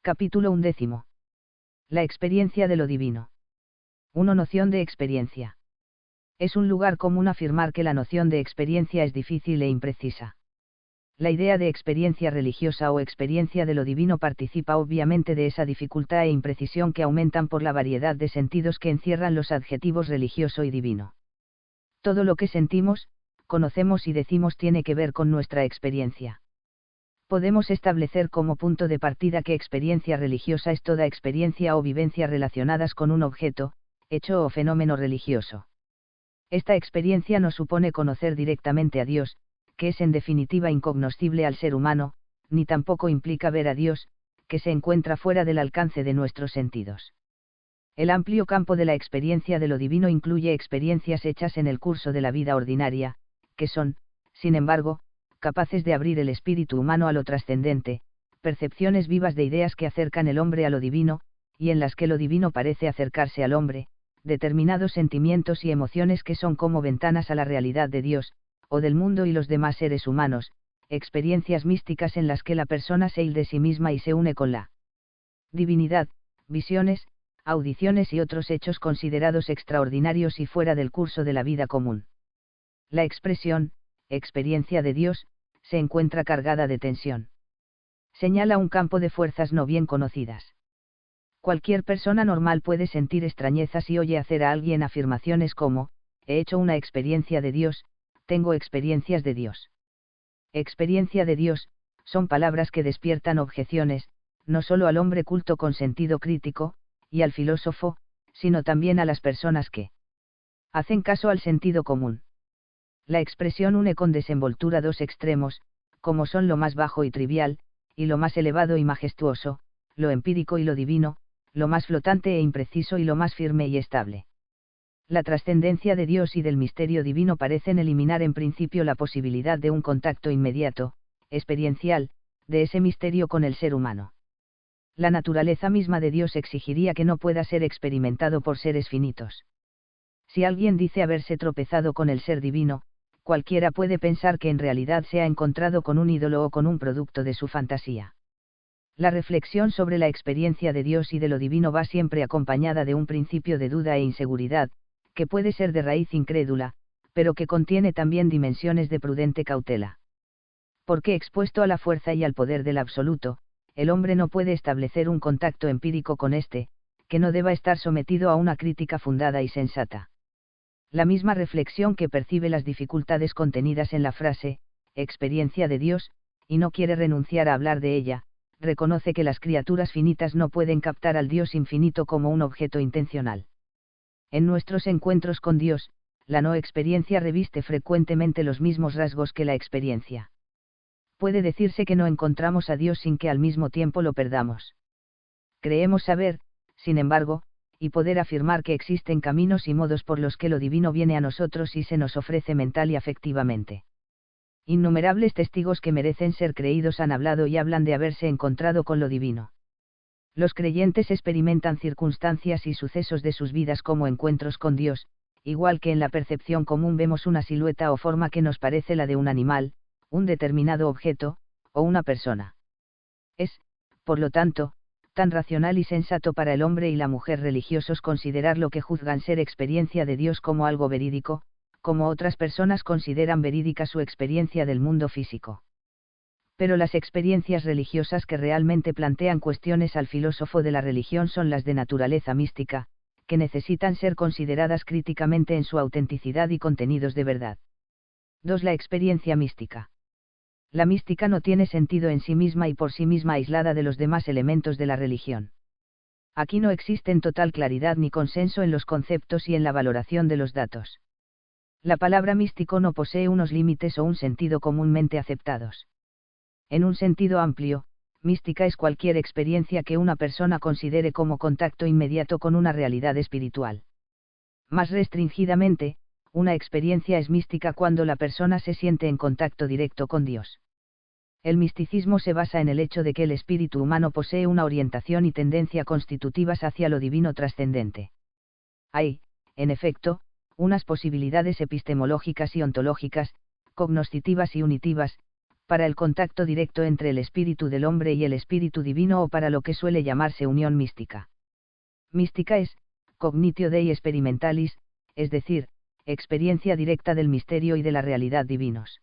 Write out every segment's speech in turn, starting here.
Capítulo 11. La experiencia de lo divino. 1. Noción de experiencia. Es un lugar común afirmar que la noción de experiencia es difícil e imprecisa. La idea de experiencia religiosa o experiencia de lo divino participa obviamente de esa dificultad e imprecisión que aumentan por la variedad de sentidos que encierran los adjetivos religioso y divino. Todo lo que sentimos, conocemos y decimos tiene que ver con nuestra experiencia. Podemos establecer como punto de partida que experiencia religiosa es toda experiencia o vivencia relacionadas con un objeto, hecho o fenómeno religioso. Esta experiencia no supone conocer directamente a Dios, que es en definitiva incognoscible al ser humano, ni tampoco implica ver a Dios, que se encuentra fuera del alcance de nuestros sentidos. El amplio campo de la experiencia de lo divino incluye experiencias hechas en el curso de la vida ordinaria, que son, sin embargo, capaces de abrir el espíritu humano a lo trascendente, percepciones vivas de ideas que acercan el hombre a lo divino, y en las que lo divino parece acercarse al hombre, determinados sentimientos y emociones que son como ventanas a la realidad de Dios, o del mundo y los demás seres humanos, experiencias místicas en las que la persona se hilde de sí misma y se une con la divinidad, visiones, audiciones y otros hechos considerados extraordinarios y fuera del curso de la vida común. La expresión, experiencia de Dios, se encuentra cargada de tensión. Señala un campo de fuerzas no bien conocidas. Cualquier persona normal puede sentir extrañeza si oye hacer a alguien afirmaciones como, he hecho una experiencia de Dios, tengo experiencias de Dios. Experiencia de Dios, son palabras que despiertan objeciones, no solo al hombre culto con sentido crítico, y al filósofo, sino también a las personas que hacen caso al sentido común. La expresión une con desenvoltura dos extremos, como son lo más bajo y trivial, y lo más elevado y majestuoso, lo empírico y lo divino, lo más flotante e impreciso y lo más firme y estable. La trascendencia de Dios y del misterio divino parecen eliminar en principio la posibilidad de un contacto inmediato, experiencial, de ese misterio con el ser humano. La naturaleza misma de Dios exigiría que no pueda ser experimentado por seres finitos. Si alguien dice haberse tropezado con el ser divino, cualquiera puede pensar que en realidad se ha encontrado con un ídolo o con un producto de su fantasía. La reflexión sobre la experiencia de Dios y de lo divino va siempre acompañada de un principio de duda e inseguridad, que puede ser de raíz incrédula, pero que contiene también dimensiones de prudente cautela. Porque expuesto a la fuerza y al poder del absoluto, el hombre no puede establecer un contacto empírico con éste, que no deba estar sometido a una crítica fundada y sensata. La misma reflexión que percibe las dificultades contenidas en la frase, experiencia de Dios, y no quiere renunciar a hablar de ella, reconoce que las criaturas finitas no pueden captar al Dios infinito como un objeto intencional. En nuestros encuentros con Dios, la no experiencia reviste frecuentemente los mismos rasgos que la experiencia. Puede decirse que no encontramos a Dios sin que al mismo tiempo lo perdamos. Creemos saber, sin embargo, y poder afirmar que existen caminos y modos por los que lo divino viene a nosotros y se nos ofrece mental y afectivamente. Innumerables testigos que merecen ser creídos han hablado y hablan de haberse encontrado con lo divino. Los creyentes experimentan circunstancias y sucesos de sus vidas como encuentros con Dios, igual que en la percepción común vemos una silueta o forma que nos parece la de un animal, un determinado objeto, o una persona. Es, por lo tanto, tan racional y sensato para el hombre y la mujer religiosos considerar lo que juzgan ser experiencia de Dios como algo verídico, como otras personas consideran verídica su experiencia del mundo físico. Pero las experiencias religiosas que realmente plantean cuestiones al filósofo de la religión son las de naturaleza mística, que necesitan ser consideradas críticamente en su autenticidad y contenidos de verdad. 2. La experiencia mística. La mística no tiene sentido en sí misma y por sí misma aislada de los demás elementos de la religión. Aquí no existen total claridad ni consenso en los conceptos y en la valoración de los datos. La palabra místico no posee unos límites o un sentido comúnmente aceptados. En un sentido amplio, mística es cualquier experiencia que una persona considere como contacto inmediato con una realidad espiritual. Más restringidamente, una experiencia es mística cuando la persona se siente en contacto directo con Dios. El misticismo se basa en el hecho de que el espíritu humano posee una orientación y tendencia constitutivas hacia lo divino trascendente. Hay, en efecto, unas posibilidades epistemológicas y ontológicas, cognoscitivas y unitivas, para el contacto directo entre el espíritu del hombre y el espíritu divino o para lo que suele llamarse unión mística. Mística es, cognitio Dei experimentalis, es decir, experiencia directa del misterio y de la realidad divinos.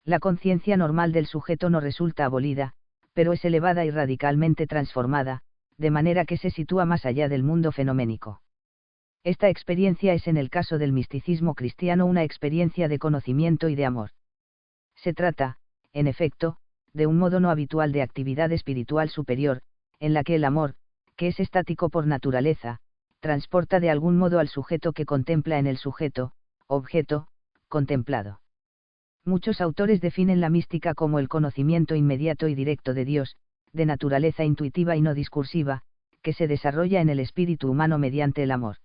La conciencia normal del sujeto no resulta abolida, pero es elevada y radicalmente transformada, de manera que se sitúa más allá del mundo fenoménico. Esta experiencia es en el caso del misticismo cristiano una experiencia de conocimiento y de amor. Se trata, en efecto, de un modo no habitual de actividad espiritual superior, en la que el amor, que es estático por naturaleza, transporta de algún modo al sujeto que contempla en el sujeto, objeto, contemplado. Muchos autores definen la mística como el conocimiento inmediato y directo de Dios, de naturaleza intuitiva y no discursiva, que se desarrolla en el espíritu humano mediante el amor.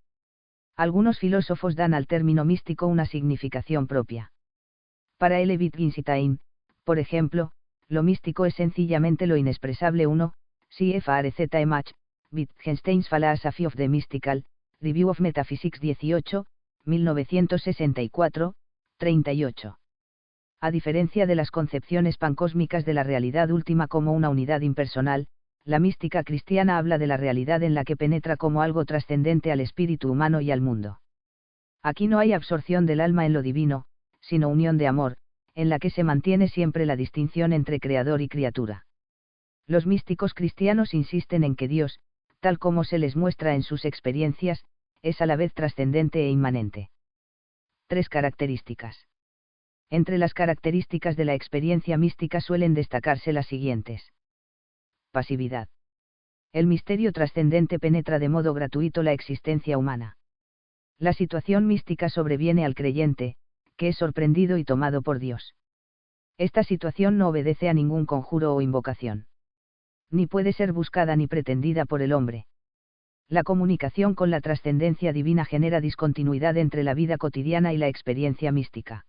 Algunos filósofos dan al término místico una significación propia. Para L. Wittgenstein, por ejemplo, lo místico es sencillamente lo inexpresable. 1. C.F.R.Z. Mach, Wittgenstein's Philosophy of the Mystical, Review of Metaphysics 18, 1964, 38. A diferencia de las concepciones pancósmicas de la realidad última como una unidad impersonal, la mística cristiana habla de la realidad en la que penetra como algo trascendente al espíritu humano y al mundo. Aquí no hay absorción del alma en lo divino, sino unión de amor, en la que se mantiene siempre la distinción entre creador y criatura. Los místicos cristianos insisten en que Dios, tal como se les muestra en sus experiencias, es a la vez trascendente e inmanente. 3 características. Entre las características de la experiencia mística suelen destacarse las siguientes. Pasividad. El misterio trascendente penetra de modo gratuito la existencia humana. La situación mística sobreviene al creyente, que es sorprendido y tomado por Dios. Esta situación no obedece a ningún conjuro o invocación. Ni puede ser buscada ni pretendida por el hombre. La comunicación con la trascendencia divina genera discontinuidad entre la vida cotidiana y la experiencia mística.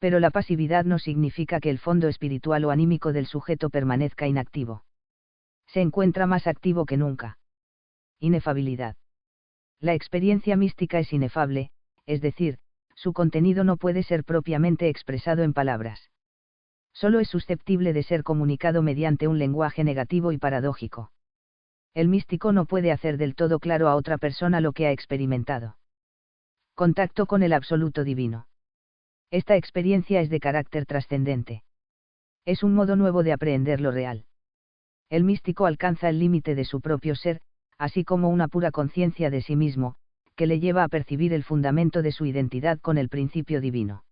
Pero la pasividad no significa que el fondo espiritual o anímico del sujeto permanezca inactivo. Se encuentra más activo que nunca. Inefabilidad. La experiencia mística es inefable, es decir, su contenido no puede ser propiamente expresado en palabras. Solo es susceptible de ser comunicado mediante un lenguaje negativo y paradójico. El místico no puede hacer del todo claro a otra persona lo que ha experimentado. Contacto con el absoluto divino. Esta experiencia es de carácter trascendente. Es un modo nuevo de aprehender lo real. El místico alcanza el límite de su propio ser, así como una pura conciencia de sí mismo, que le lleva a percibir el fundamento de su identidad con el principio divino.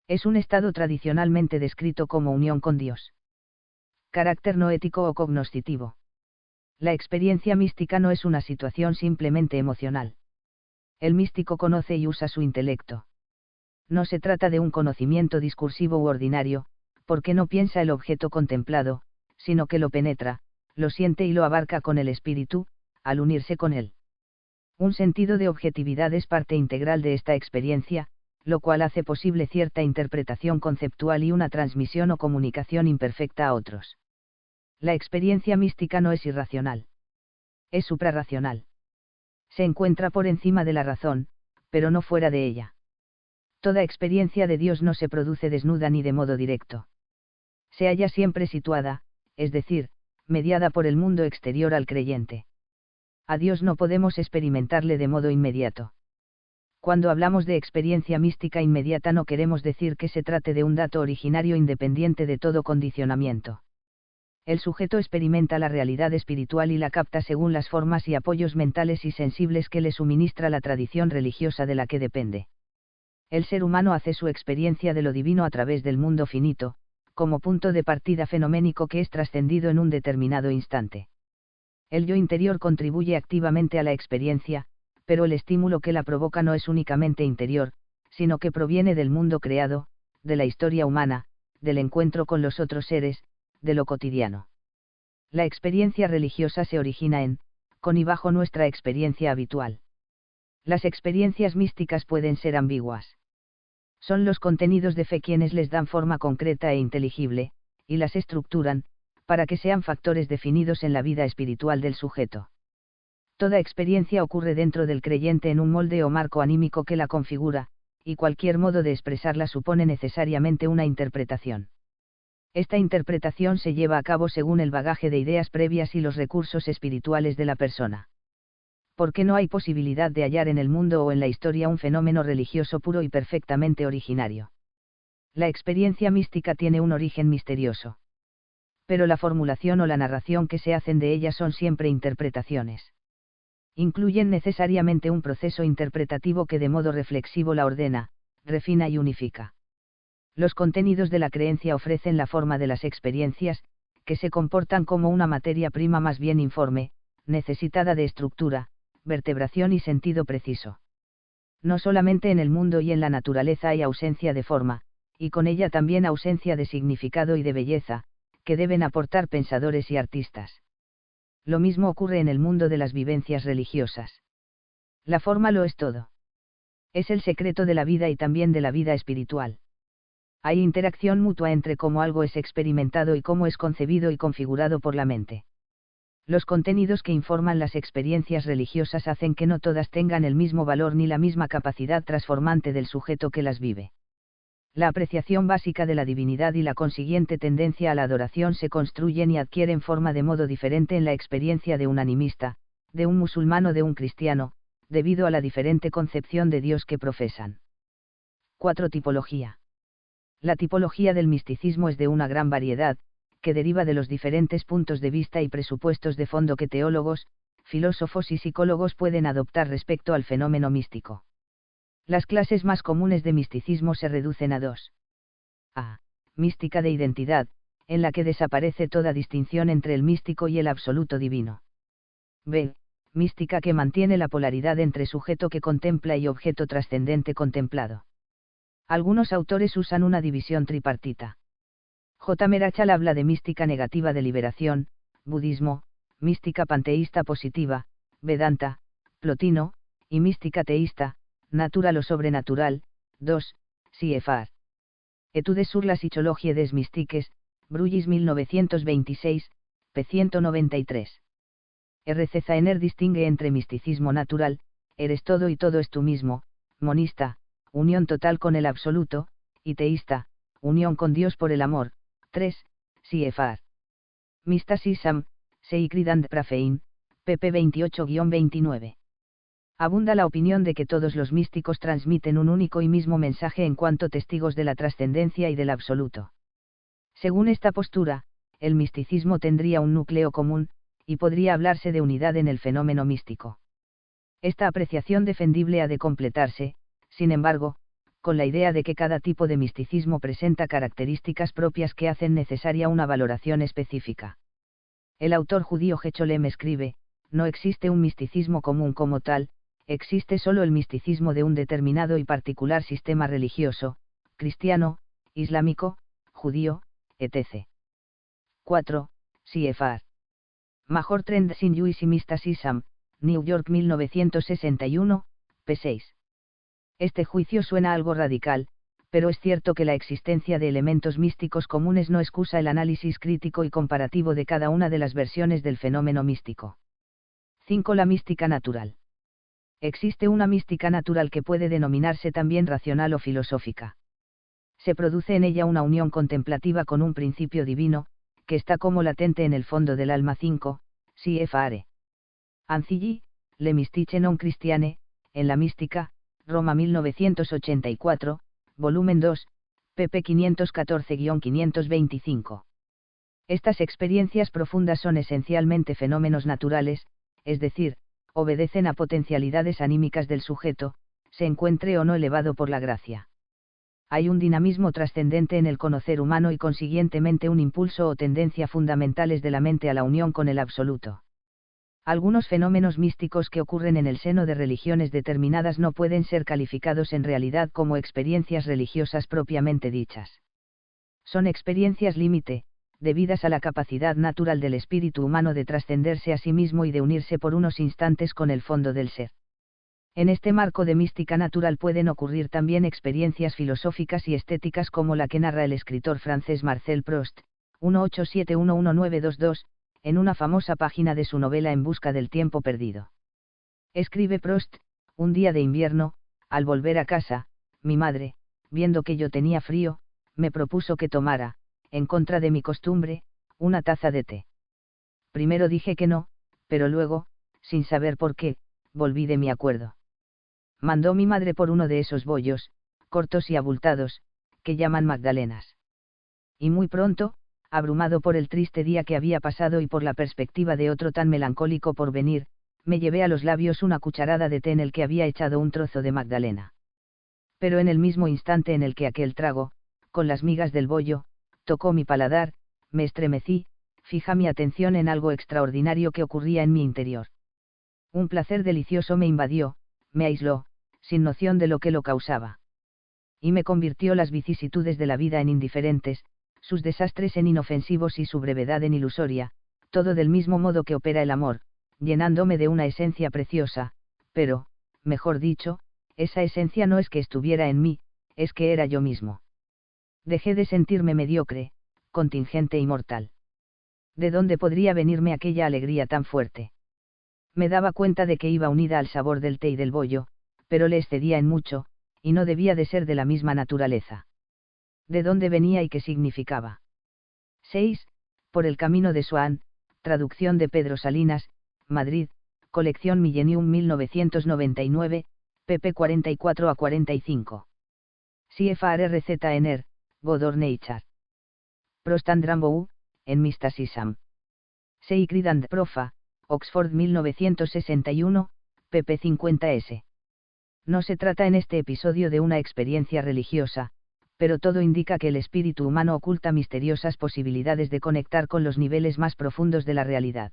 Es un estado tradicionalmente descrito como unión con Dios. Carácter no ético o cognoscitivo. La experiencia mística no es una situación simplemente emocional. El místico conoce y usa su intelecto. No se trata de un conocimiento discursivo u ordinario, porque no piensa el objeto contemplado, sino que lo penetra, lo siente y lo abarca con el espíritu, al unirse con él. Un sentido de objetividad es parte integral de esta experiencia, lo cual hace posible cierta interpretación conceptual y una transmisión o comunicación imperfecta a otros. La experiencia mística no es irracional. Es suprarracional. Se encuentra por encima de la razón, pero no fuera de ella. Toda experiencia de Dios no se produce desnuda ni de modo directo. Se halla siempre situada, es decir, mediada por el mundo exterior al creyente. A Dios no podemos experimentarle de modo inmediato. Cuando hablamos de experiencia mística inmediata no queremos decir que se trate de un dato originario independiente de todo condicionamiento. El sujeto experimenta la realidad espiritual y la capta según las formas y apoyos mentales y sensibles que le suministra la tradición religiosa de la que depende. El ser humano hace su experiencia de lo divino a través del mundo finito, como punto de partida fenoménico que es trascendido en un determinado instante. El yo interior contribuye activamente a la experiencia, pero el estímulo que la provoca no es únicamente interior, sino que proviene del mundo creado, de la historia humana, del encuentro con los otros seres, de lo cotidiano. La experiencia religiosa se origina en, con y bajo nuestra experiencia habitual. Las experiencias místicas pueden ser ambiguas. Son los contenidos de fe quienes les dan forma concreta e inteligible, y las estructuran, para que sean factores definidos en la vida espiritual del sujeto. Toda experiencia ocurre dentro del creyente en un molde o marco anímico que la configura, y cualquier modo de expresarla supone necesariamente una interpretación. Esta interpretación se lleva a cabo según el bagaje de ideas previas y los recursos espirituales de la persona. Porque no hay posibilidad de hallar en el mundo o en la historia un fenómeno religioso puro y perfectamente originario. La experiencia mística tiene un origen misterioso. Pero la formulación o la narración que se hacen de ella son siempre interpretaciones. Incluyen necesariamente un proceso interpretativo que de modo reflexivo la ordena, refina y unifica. Los contenidos de la creencia ofrecen la forma de las experiencias, que se comportan como una materia prima más bien informe, necesitada de estructura, vertebración y sentido preciso. No solamente en el mundo y en la naturaleza hay ausencia de forma, y con ella también ausencia de significado y de belleza, que deben aportar pensadores y artistas. Lo mismo ocurre en el mundo de las vivencias religiosas. La forma lo es todo. Es el secreto de la vida y también de la vida espiritual. Hay interacción mutua entre cómo algo es experimentado y cómo es concebido y configurado por la mente. Los contenidos que informan las experiencias religiosas hacen que no todas tengan el mismo valor ni la misma capacidad transformante del sujeto que las vive. La apreciación básica de la divinidad y la consiguiente tendencia a la adoración se construyen y adquieren forma de modo diferente en la experiencia de un animista, de un musulmán o de un cristiano, debido a la diferente concepción de Dios que profesan. 4. Tipología. La tipología del misticismo es de una gran variedad, que deriva de los diferentes puntos de vista y presupuestos de fondo que teólogos, filósofos y psicólogos pueden adoptar respecto al fenómeno místico. Las clases más comunes de misticismo se reducen a dos. A. Mística de identidad, en la que desaparece toda distinción entre el místico y el absoluto divino. B. Mística que mantiene la polaridad entre sujeto que contempla y objeto trascendente contemplado. Algunos autores usan una división tripartita. J. Merachal habla de mística negativa de liberación, budismo, mística panteísta positiva, Vedanta, Plotino, y mística teísta, natural o sobrenatural. 2. CFR. Etudes sur la psychologie des mystiques, Brugis 1926, p. 193. R.C. Zaehner distingue entre misticismo natural, eres todo y todo es tú mismo, monista, unión total con el absoluto, y teísta, unión con Dios por el amor. 3. CFR. Mysticism, Sacred and Profane, pp. 28-29. Abunda la opinión de que todos los místicos transmiten un único y mismo mensaje en cuanto testigos de la trascendencia y del absoluto. Según esta postura, el misticismo tendría un núcleo común, y podría hablarse de unidad en el fenómeno místico. Esta apreciación defendible ha de completarse, sin embargo, con la idea de que cada tipo de misticismo presenta características propias que hacen necesaria una valoración específica. El autor judío Jecholem escribe, no existe un misticismo común como tal, existe solo el misticismo de un determinado y particular sistema religioso, cristiano, islámico, judío, etc. 4. CFR. Major Trends in Jewish Mysticism, New York 1961, p. 6. Este juicio suena algo radical, pero es cierto que la existencia de elementos místicos comunes no excusa el análisis crítico y comparativo de cada una de las versiones del fenómeno místico. 5. La mística natural. Existe una mística natural que puede denominarse también racional o filosófica. Se produce en ella una unión contemplativa con un principio divino, que está como latente en el fondo del alma. 5. CFR. Ancilli, Le Mystiche non Christiane, en la mística, Roma 1984, volumen 2, pp. 514-525. Estas experiencias profundas son esencialmente fenómenos naturales, es decir, obedecen a potencialidades anímicas del sujeto, se encuentre o no elevado por la gracia. Hay un dinamismo trascendente en el conocer humano y consiguientemente un impulso o tendencia fundamentales de la mente a la unión con el absoluto. Algunos fenómenos místicos que ocurren en el seno de religiones determinadas no pueden ser calificados en realidad como experiencias religiosas propiamente dichas. Son experiencias límite, debidas a la capacidad natural del espíritu humano de trascenderse a sí mismo y de unirse por unos instantes con el fondo del ser. En este marco de mística natural pueden ocurrir también experiencias filosóficas y estéticas como la que narra el escritor francés Marcel Proust, 18711922, en una famosa página de su novela En busca del tiempo perdido. Escribe Proust, un día de invierno, al volver a casa, mi madre, viendo que yo tenía frío, me propuso que tomara, en contra de mi costumbre, una taza de té. Primero dije que no, pero luego, sin saber por qué, volví de mi acuerdo. Mandó mi madre por uno de esos bollos, cortos y abultados, que llaman magdalenas. Y muy pronto, abrumado por el triste día que había pasado y por la perspectiva de otro tan melancólico por venir, me llevé a los labios una cucharada de té en el que había echado un trozo de magdalena. Pero en el mismo instante en el que aquel trago, con las migas del bollo, tocó mi paladar, me estremecí, fija mi atención en algo extraordinario que ocurría en mi interior. Un placer delicioso me invadió, me aisló, sin noción de lo que lo causaba. Y me convirtió las vicisitudes de la vida en indiferentes, sus desastres en inofensivos y su brevedad en ilusoria, todo del mismo modo que opera el amor, llenándome de una esencia preciosa, pero, mejor dicho, esa esencia no es que estuviera en mí, es que era yo mismo. Dejé de sentirme mediocre, contingente y mortal. ¿De dónde podría venirme aquella alegría tan fuerte? Me daba cuenta de que iba unida al sabor del té y del bollo, pero le excedía en mucho, y no debía de ser de la misma naturaleza. ¿De dónde venía y qué significaba? 6. Por el camino de Swan, traducción de Pedro Salinas, Madrid, colección Millennium 1999, pp 44 a 45. CFRRZNR, Godor Nature. Prostandrambow, en Mystasism. Sacred and Profa, Oxford 1961, pp 50s. No se trata en este episodio de una experiencia religiosa, pero todo indica que el espíritu humano oculta misteriosas posibilidades de conectar con los niveles más profundos de la realidad.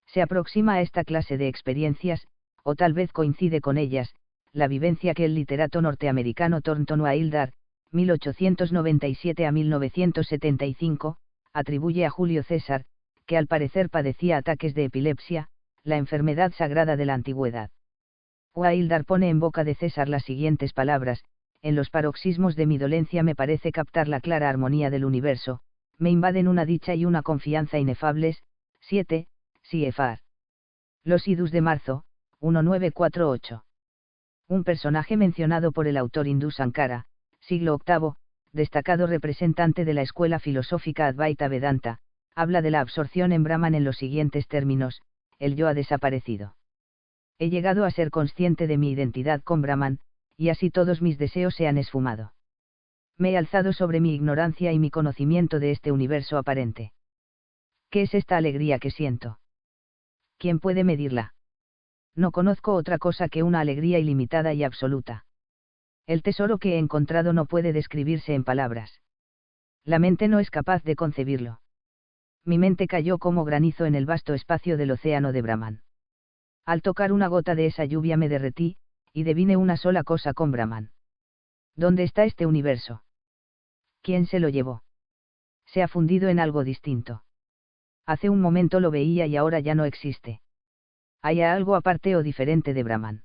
Se aproxima a esta clase de experiencias, o tal vez coincide con ellas, la vivencia que el literato norteamericano Thornton Wilder, 1897 a 1975, atribuye a Julio César, que al parecer padecía ataques de epilepsia, la enfermedad sagrada de la antigüedad. Wilder pone en boca de César las siguientes palabras: en los paroxismos de mi dolencia me parece captar la clara armonía del universo, me invaden una dicha y una confianza inefables. 7. CFR. Los idus de marzo, 1948. Un personaje mencionado por el autor hindú Sankara, siglo VIII, destacado representante de la escuela filosófica Advaita Vedanta, habla de la absorción en Brahman en los siguientes términos: el yo ha desaparecido. He llegado a ser consciente de mi identidad con Brahman, y así todos mis deseos se han esfumado. Me he alzado sobre mi ignorancia y mi conocimiento de este universo aparente. ¿Qué es esta alegría que siento? ¿Quién puede medirla? No conozco otra cosa que una alegría ilimitada y absoluta. El tesoro que he encontrado no puede describirse en palabras. La mente no es capaz de concebirlo. Mi mente cayó como granizo en el vasto espacio del océano de Brahman. Al tocar una gota de esa lluvia me derretí, y devine una sola cosa con Brahman. ¿Dónde está este universo? ¿Quién se lo llevó? Se ha fundido en algo distinto. Hace un momento lo veía y ahora ya no existe. ¿Hay algo aparte o diferente de Brahman?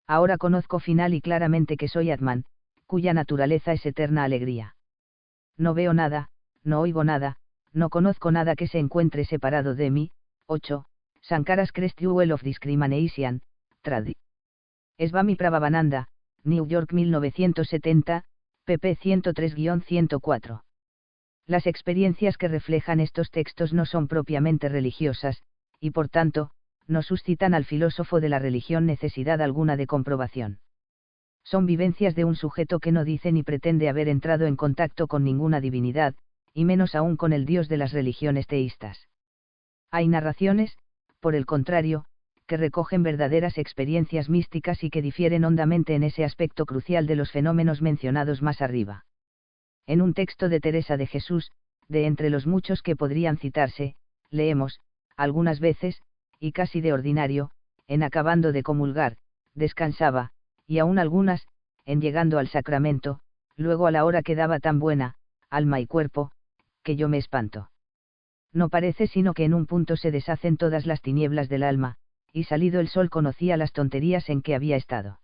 Ahora conozco final y claramente que soy Atman, cuya naturaleza es eterna alegría. No veo nada, no oigo nada, no conozco nada que se encuentre separado de mí. 8. Sankara's Cruel of Discrimination, trad. Swami Prabhavananda, New York 1970, pp 103-104. Las experiencias que reflejan estos textos no son propiamente religiosas, y por tanto, no suscitan al filósofo de la religión necesidad alguna de comprobación. Son vivencias de un sujeto que no dice ni pretende haber entrado en contacto con ninguna divinidad, y menos aún con el Dios de las religiones teístas. Hay narraciones, por el contrario, que recogen verdaderas experiencias místicas y que difieren hondamente en ese aspecto crucial de los fenómenos mencionados más arriba. En un texto de Teresa de Jesús, de entre los muchos que podrían citarse, leemos, algunas veces, y casi de ordinario, en acabando de comulgar, descansaba, y aún algunas, en llegando al sacramento, luego a la hora que daba tan buena, alma y cuerpo, que yo me espanto. No parece sino que en un punto se deshacen todas las tinieblas del alma, y salido el sol conocía las tonterías en que había estado.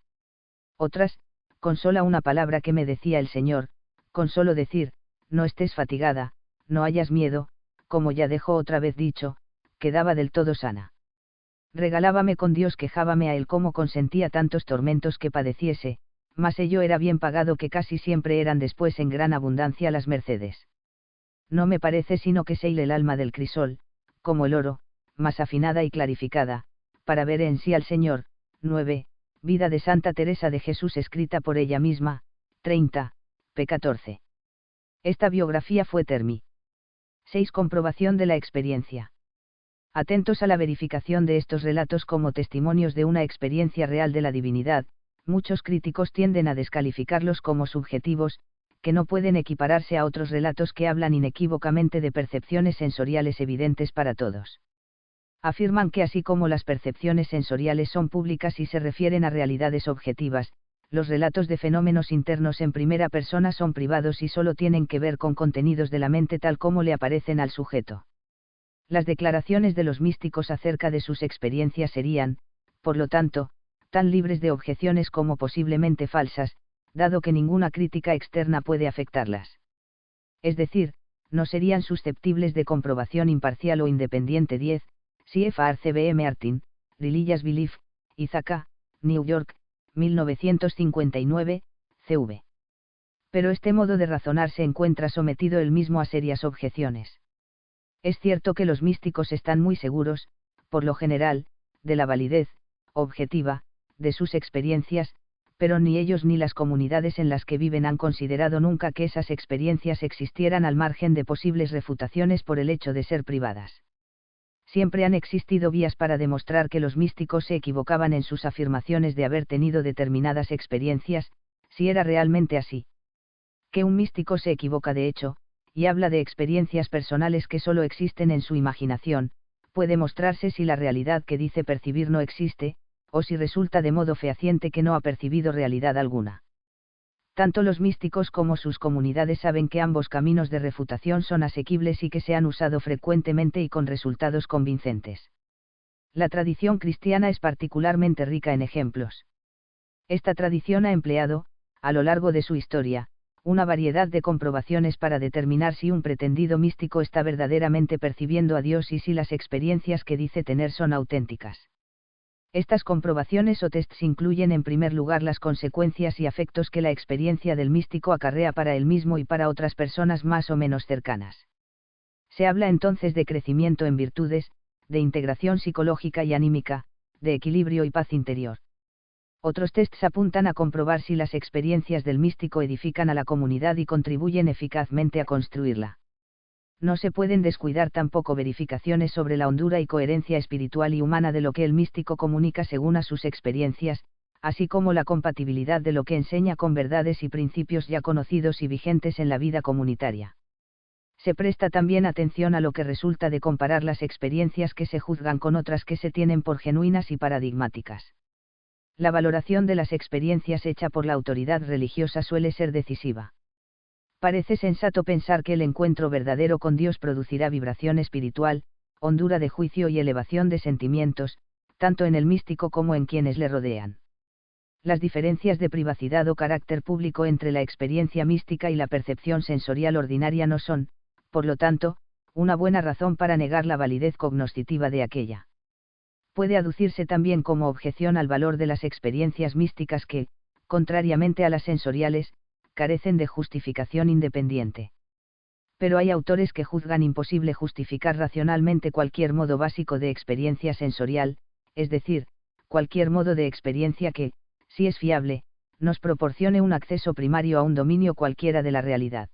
Otras, con sola una palabra que me decía el Señor, con solo decir, no estés fatigada, no hayas miedo, como ya dejó otra vez dicho, quedaba del todo sana. Regalábame con Dios, quejábame a él cómo consentía tantos tormentos que padeciese, mas ello era bien pagado, que casi siempre eran después en gran abundancia las mercedes. No me parece sino que se hile el alma del crisol, como el oro, más afinada y clarificada, para ver en sí al Señor. 9. Vida de Santa Teresa de Jesús escrita por ella misma. 30. p. 14. Esta biografía fue termi. 6. Comprobación de la experiencia. Atentos a la verificación de estos relatos como testimonios de una experiencia real de la divinidad, muchos críticos tienden a descalificarlos como subjetivos, que no pueden equipararse a otros relatos que hablan inequívocamente de percepciones sensoriales evidentes para todos. Afirman que así como las percepciones sensoriales son públicas y se refieren a realidades objetivas, los relatos de fenómenos internos en primera persona son privados y solo tienen que ver con contenidos de la mente tal como le aparecen al sujeto. Las declaraciones de los místicos acerca de sus experiencias serían, por lo tanto, tan libres de objeciones como posiblemente falsas, dado que ninguna crítica externa puede afectarlas. Es decir, no serían susceptibles de comprobación imparcial o independiente. 10. C.F.R. C.B. Martin, Religious Belief, Ithaca, New York, 1959, CV. Pero este modo de razonar se encuentra sometido él mismo a serias objeciones. Es cierto que los místicos están muy seguros, por lo general, de la validez objetiva de sus experiencias, pero ni ellos ni las comunidades en las que viven han considerado nunca que esas experiencias existieran al margen de posibles refutaciones por el hecho de ser privadas. Siempre han existido vías para demostrar que los místicos se equivocaban en sus afirmaciones de haber tenido determinadas experiencias, si era realmente así. Que un místico se equivoca de hecho, y habla de experiencias personales que solo existen en su imaginación, puede mostrarse si la realidad que dice percibir no existe, o si resulta de modo fehaciente que no ha percibido realidad alguna. Tanto los místicos como sus comunidades saben que ambos caminos de refutación son asequibles y que se han usado frecuentemente y con resultados convincentes. La tradición cristiana es particularmente rica en ejemplos. Esta tradición ha empleado, a lo largo de su historia, una variedad de comprobaciones para determinar si un pretendido místico está verdaderamente percibiendo a Dios y si las experiencias que dice tener son auténticas. Estas comprobaciones o tests incluyen en primer lugar las consecuencias y afectos que la experiencia del místico acarrea para él mismo y para otras personas más o menos cercanas. Se habla entonces de crecimiento en virtudes, de integración psicológica y anímica, de equilibrio y paz interior. Otros tests apuntan a comprobar si las experiencias del místico edifican a la comunidad y contribuyen eficazmente a construirla. No se pueden descuidar tampoco verificaciones sobre la hondura y coherencia espiritual y humana de lo que el místico comunica según a sus experiencias, así como la compatibilidad de lo que enseña con verdades y principios ya conocidos y vigentes en la vida comunitaria. Se presta también atención a lo que resulta de comparar las experiencias que se juzgan con otras que se tienen por genuinas y paradigmáticas. La valoración de las experiencias hecha por la autoridad religiosa suele ser decisiva. Parece sensato pensar que el encuentro verdadero con Dios producirá vibración espiritual, hondura de juicio y elevación de sentimientos, tanto en el místico como en quienes le rodean. Las diferencias de privacidad o carácter público entre la experiencia mística y la percepción sensorial ordinaria no son, por lo tanto, una buena razón para negar la validez cognoscitiva de aquella. Puede aducirse también como objeción al valor de las experiencias místicas que, contrariamente a las sensoriales, carecen de justificación independiente. Pero hay autores que juzgan imposible justificar racionalmente cualquier modo básico de experiencia sensorial, es decir, cualquier modo de experiencia que, si es fiable, nos proporcione un acceso primario a un dominio cualquiera de la realidad.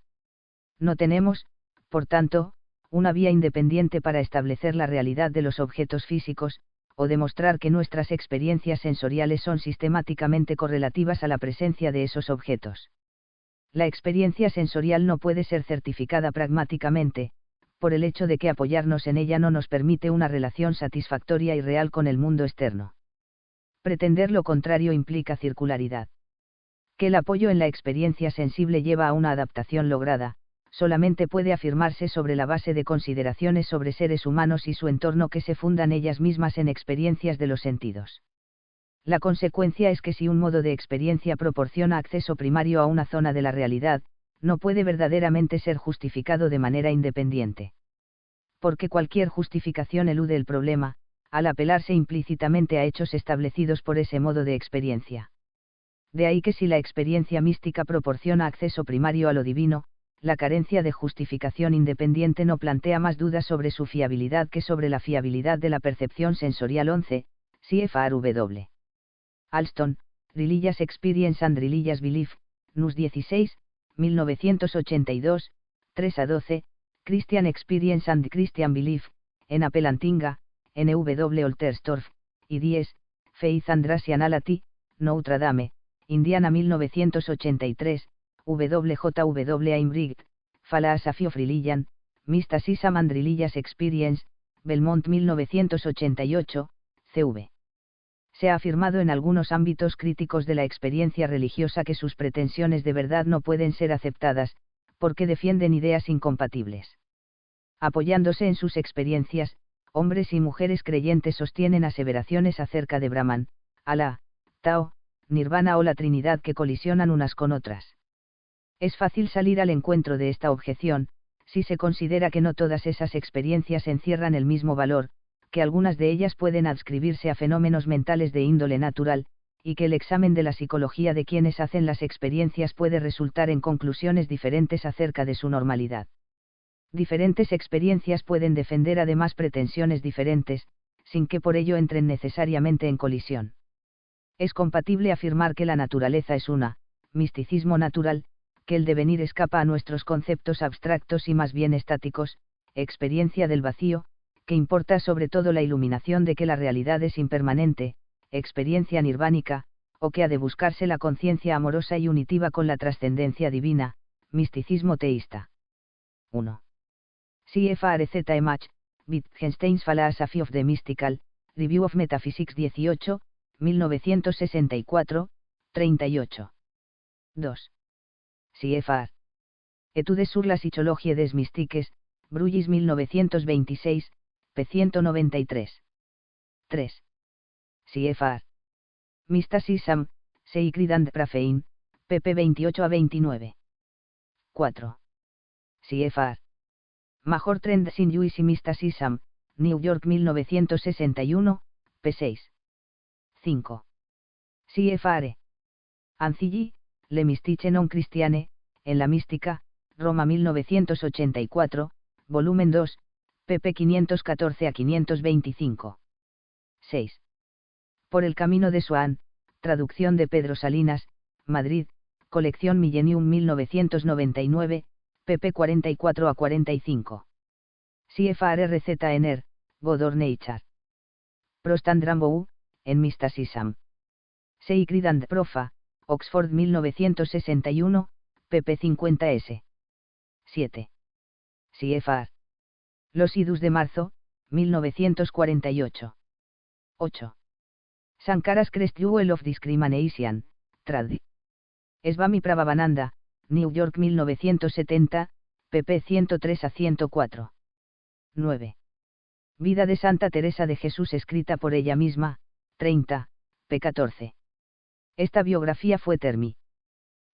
No tenemos, por tanto, una vía independiente para establecer la realidad de los objetos físicos, o demostrar que nuestras experiencias sensoriales son sistemáticamente correlativas a la presencia de esos objetos. La experiencia sensorial no puede ser certificada pragmáticamente, por el hecho de que apoyarnos en ella no nos permite una relación satisfactoria y real con el mundo externo. Pretender lo contrario implica circularidad. Que el apoyo en la experiencia sensible lleva a una adaptación lograda, solamente puede afirmarse sobre la base de consideraciones sobre seres humanos y su entorno que se fundan ellas mismas en experiencias de los sentidos. La consecuencia es que si un modo de experiencia proporciona acceso primario a una zona de la realidad, no puede verdaderamente ser justificado de manera independiente. Porque cualquier justificación elude el problema, al apelarse implícitamente a hechos establecidos por ese modo de experiencia. De ahí que si la experiencia mística proporciona acceso primario a lo divino, la carencia de justificación independiente no plantea más dudas sobre su fiabilidad que sobre la fiabilidad de la percepción sensorial. 11, CFR W. Alston, Religious Experience and Religious Belief, NUS 16, 1982, 3-12, Christian Experience and Christian Belief, en Apelantinga, NW Olterstorff, y 10, Faith and Rationality, Notre Dame, Indiana 1983, WJW Imbright, Philosophy of Religion, Mysticism and Religious Experience, Belmont 1988, CV. Se ha afirmado en algunos ámbitos críticos de la experiencia religiosa que sus pretensiones de verdad no pueden ser aceptadas, porque defienden ideas incompatibles. Apoyándose en sus experiencias, hombres y mujeres creyentes sostienen aseveraciones acerca de Brahman, Alá, Tao, Nirvana o la Trinidad que colisionan unas con otras. Es fácil salir al encuentro de esta objeción, si se considera que no todas esas experiencias encierran el mismo valor, que algunas de ellas pueden adscribirse a fenómenos mentales de índole natural, y que el examen de la psicología de quienes hacen las experiencias puede resultar en conclusiones diferentes acerca de su normalidad. Diferentes experiencias pueden defender además pretensiones diferentes, sin que por ello entren necesariamente en colisión. Es compatible afirmar que la naturaleza es una, misticismo natural, que el devenir escapa a nuestros conceptos abstractos y más bien estáticos, experiencia del vacío, que importa sobre todo la iluminación de que la realidad es impermanente, experiencia nirvánica, o que ha de buscarse la conciencia amorosa y unitiva con la trascendencia divina, misticismo teísta. 1. CFR ZMH, Wittgenstein's Philosophy of the Mystical, Review of Metaphysics 18, 1964, 38. 2. CFR. Etudes sur la psychologie des mystiques, Brugis 1926, p. 193. 3. CFR. Mysticism, Sacred and Profane, pp 28-29. 4. CFR. Major Trends in Jewish Mysticism, New York 1961, p. 6. 5. CFR. Ancilli, Le Mystique non Christiane, en la mística, Roma 1984, volumen 2, pp 514-525. 6. Por el camino de Swan, traducción de Pedro Salinas, Madrid, colección Millennium 1999, pp 44-45. CFR RZNR, Godor Nature. Prostandrambou, en Mysticism. Sacred and Profa, Oxford 1961, pp 50s. 7. CFR. Los idus de marzo, 1948. 8. Sankaras Crest Jewel of Discrimination, trad. Svami Prabhavananda, New York 1970, pp 103-104. 9. Vida de Santa Teresa de Jesús escrita por ella misma, 30, p. 14. Esta biografía fue termi.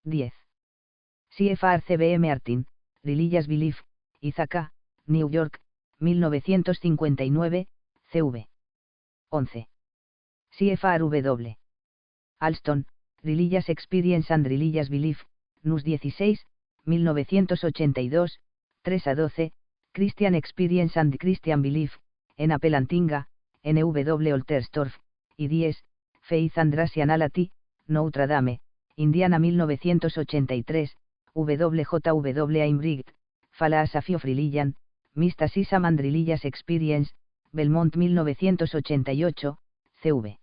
10. CFR CB Martin, Religious Belief, Ithaca, New York, 1959, CV. 11. CFR W. Alston, Religious Experience and Religious Belief, NUS 16, 1982, 3-12, Christian Experience and Christian Belief, en Apelantinga, NW Olterstorff, y 10, Faith and Rationality, Notre Dame, Indiana 1983, WJW Imbright, Philosophy of Religion, Mysticism and Religious Experience, Belmont 1988, CV.